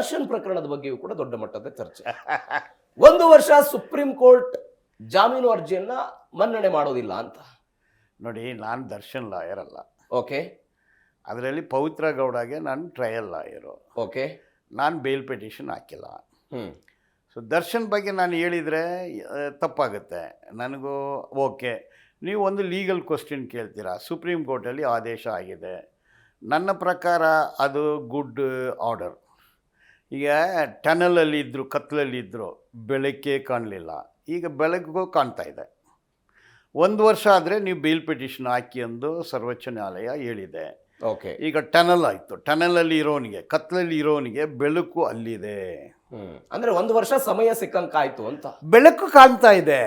ದರ್ಶನ್ ಪ್ರಕರಣದ ಬಗ್ಗೆಯೂ ಕೂಡ ದೊಡ್ಡ ಮಟ್ಟದ ಚರ್ಚೆ. 1 ವರ್ಷ ಸುಪ್ರೀಂ ಕೋರ್ಟ್ ಜಾಮೀನು ಅರ್ಜಿಯನ್ನ ಮನ್ನಣೆ ಮಾಡೋದಿಲ್ಲ ಅಂತ. ನೋಡಿ, ನಾನು ದರ್ಶನ್ ಲಾಯರ್ ಅಲ್ಲ. ಓಕೆ ಅದರಲ್ಲಿ ಪವಿತ್ರ ಗೌಡಗೆ ನಾನು ಟ್ರಯಲ್ ಲಾಯರು. ಓಕೆ ನಾನು ಬೇಲ್ ಪಿಟಿಷನ್ ಹಾಕಿಲ್ಲ. ಹ್ಮ್ ಸೊ ದರ್ಶನ್ ಬಗ್ಗೆ ನಾನು ಹೇಳಿದರೆ ತಪ್ಪಾಗುತ್ತೆ. ನನಗೂ ಓಕೆ, ನೀವು ಒಂದು ಲೀಗಲ್ ಕ್ವಶನ್ ಕೇಳ್ತೀರಾ. ಸುಪ್ರೀಂ ಕೋರ್ಟಲ್ಲಿ ಆದೇಶ ಆಗಿದೆ. ನನ್ನ ಪ್ರಕಾರ ಅದು ಗುಡ್ ಆರ್ಡರ್. ಈಗ ಟನಲಲ್ಲಿ ಇದ್ದರು, ಕತ್ಲಲ್ಲಿ ಇದ್ದರು, ಬೆಳಗ್ಗೆ ಕಾಣಲಿಲ್ಲ, ಈಗ ಬೆಳಗ್ಗೂ ಕಾಣ್ತಾ ಇದೆ. 1 ವರ್ಷ ಆದರೆ ನೀವು ಬೇಲ್ ಪಿಟಿಷನ್ ಹಾಕಿ ಎಂದು ಸರ್ವೋಚ್ಚ ನ್ಯಾಯಾಲಯ ಹೇಳಿದೆ. ಓಕೆ ಈಗ ಟನಲ್ ಆಯಿತು, ಟನಲಲ್ಲಿ ಇರೋನಿಗೆ, ಕತ್ಲಲ್ಲಿ ಇರೋನಿಗೆ ಬೆಳಕು ಅಲ್ಲಿದೆ. ಅಂದ್ರೆ 1 ವರ್ಷ ಸಮಯ ಸಿಕ್ಕಂಕಾಯ್ತು ಅಂತ. ಬೆಳಕು ಕಾಣ್ತಾ ಇದೆ.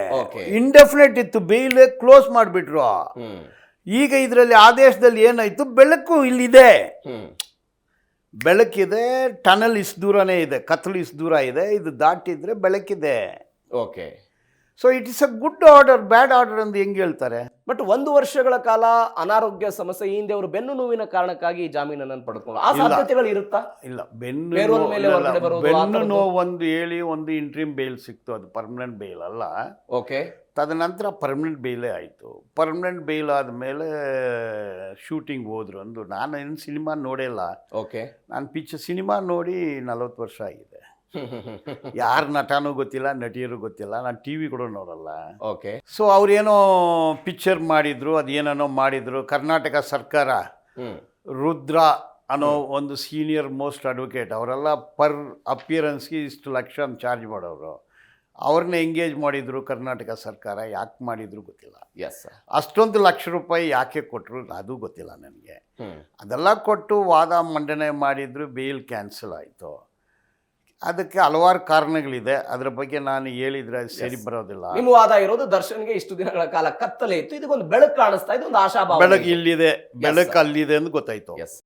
ಇಂಡೆಫಿನೆಟ್ ಇತ್ತು, ಬೇಲ್ ಕ್ಲೋಸ್ ಮಾಡಿಬಿಟ್ರು. ಈಗ ಇದರಲ್ಲಿ ಆದೇಶದಲ್ಲಿ ಏನಾಯಿತು, ಬೆಳಕು ಇಲ್ಲಿದೆ, ಬೆಳಕಿದೆ. ಟನಲ್ ಇಷ್ಟು ದೂರನೇ ಇದೆ, ಕತ್ಲು ಇಷ್ಟು ದೂರ ಇದೆ, ಇದು ದಾಟಿದ್ರೆ ಬೆಳಕಿದೆ. Okay so it is a good order, bad order ಅಂತ ಹೆಂಗೆ ಹೇಳ್ತಾರೆ? ಬಟ್ 1 ವರ್ಷಗಳ ಕಾಲ ಅನಾರೋಗ್ಯ ಸಮಸ್ಯೆ, ಈ ಹಿಂದೆ ಅವರು ಬೆನ್ನು ನೋವಿನ ಕಾರಣಕ್ಕಾಗಿ ಜಾಮೀನನ್ನು ಪಡ್ಕೊಂಡು ಆ ಸಾಧ್ಯತೆಗಳು ಇರುತ್ತಾ? ಇಲ್ಲ, ಬೆನ್ನು ನೋವು ಒಂದು ಹೇಳಿ ಒಂದು ಇಂಟ್ರೀಮ್ ಬೇಲ್ ಸಿಕ್ತು, ಅದು ಪರ್ಮನೆಂಟ್ ಬೇಲ್ ಅಲ್ಲ. ಓಕೆ, ತದನಂತರ ಪರ್ಮನೆಂಟ್ ಬೇಲೇ ಆಯಿತು. ಪರ್ಮನೆಂಟ್ ಬೇಲ್ ಆದಮೇಲೆ ಶೂಟಿಂಗ್ ಹೋದ್ರು. ಅಂದು ನಾನು ಏನು ಸಿನಿಮಾ ನೋಡಿಲ್ಲ. ಓಕೆ, ನಾನು ಸಿನಿಮಾ ನೋಡಿ 40 ವರ್ಷ ಆಗಿದೆ. ಯಾರು ನಟನೂ ಗೊತ್ತಿಲ್ಲ, ನಟಿಯರು ಗೊತ್ತಿಲ್ಲ, ನಾನು ಟಿ ವಿ ಕೂಡ ನೋಡಲ್ಲ. ಓಕೆ, ಸೊ ಅವ್ರೇನೋ ಪಿಕ್ಚರ್ ಮಾಡಿದ್ರು, ಅದೇನೇನೋ ಮಾಡಿದ್ರು. ಕರ್ನಾಟಕ ಸರ್ಕಾರ ರುದ್ರ ಅನ್ನೋ ಒಂದು ಸೀನಿಯರ್ ಮೋಸ್ಟ್ ಅಡ್ವೊಕೇಟ್, ಅವರೆಲ್ಲ ಪರ್ ಅಪಿಯರೆನ್ಸ್ಗೆ ಇಷ್ಟು ಲಕ್ಷ ಅಂತ ಚಾರ್ಜ್ ಮಾಡೋರು. ಅವ್ರನ್ನ ಎಂಗೇಜ್ ಮಾಡಿದ್ರು ಕರ್ನಾಟಕ ಸರ್ಕಾರ. ಯಾಕೆ ಮಾಡಿದ್ರು ಗೊತ್ತಿಲ್ಲ. ಎಸ್, ಅಷ್ಟೊಂದು ಲಕ್ಷ ರೂಪಾಯಿ ಯಾಕೆ ಕೊಟ್ಟರು ಅದು ಗೊತ್ತಿಲ್ಲ ನನಗೆ. ಅದೆಲ್ಲ ಕೊಟ್ಟು ವಾದ ಮಂಡನೆ ಮಾಡಿದ್ರು, ಬೇಲ್ ಕ್ಯಾನ್ಸಲ್ ಆಯಿತು. ಅದಕ್ಕೆ ಹಲವಾರು ಕಾರಣಗಳಿದೆ, ಅದರ ಬಗ್ಗೆ ನಾನು ಹೇಳಿದ್ರೆ ಸರಿ ಬರೋದಿಲ್ಲ. ನಿಮ್ಮ ವಾದ ಇರೋದು ದರ್ಶನ್ಗೆ ಇಷ್ಟು ದಿನಗಳ ಕಾಲ ಕತ್ತಲೆ ಇತ್ತು, ಇದಕ್ಕೊಂದು ಬೆಳಕು ಕಾಣಿಸ್ತಾ ಇದೆ, ಒಂದು ಆಶಾಭಾವ. ಬೆಳಕು ಇಲ್ಲಿದೆ, ಬೆಳಕು ಅಲ್ಲಿದೆ ಅಂತ ಗೊತ್ತಾಯ್ತು. ಎಸ್.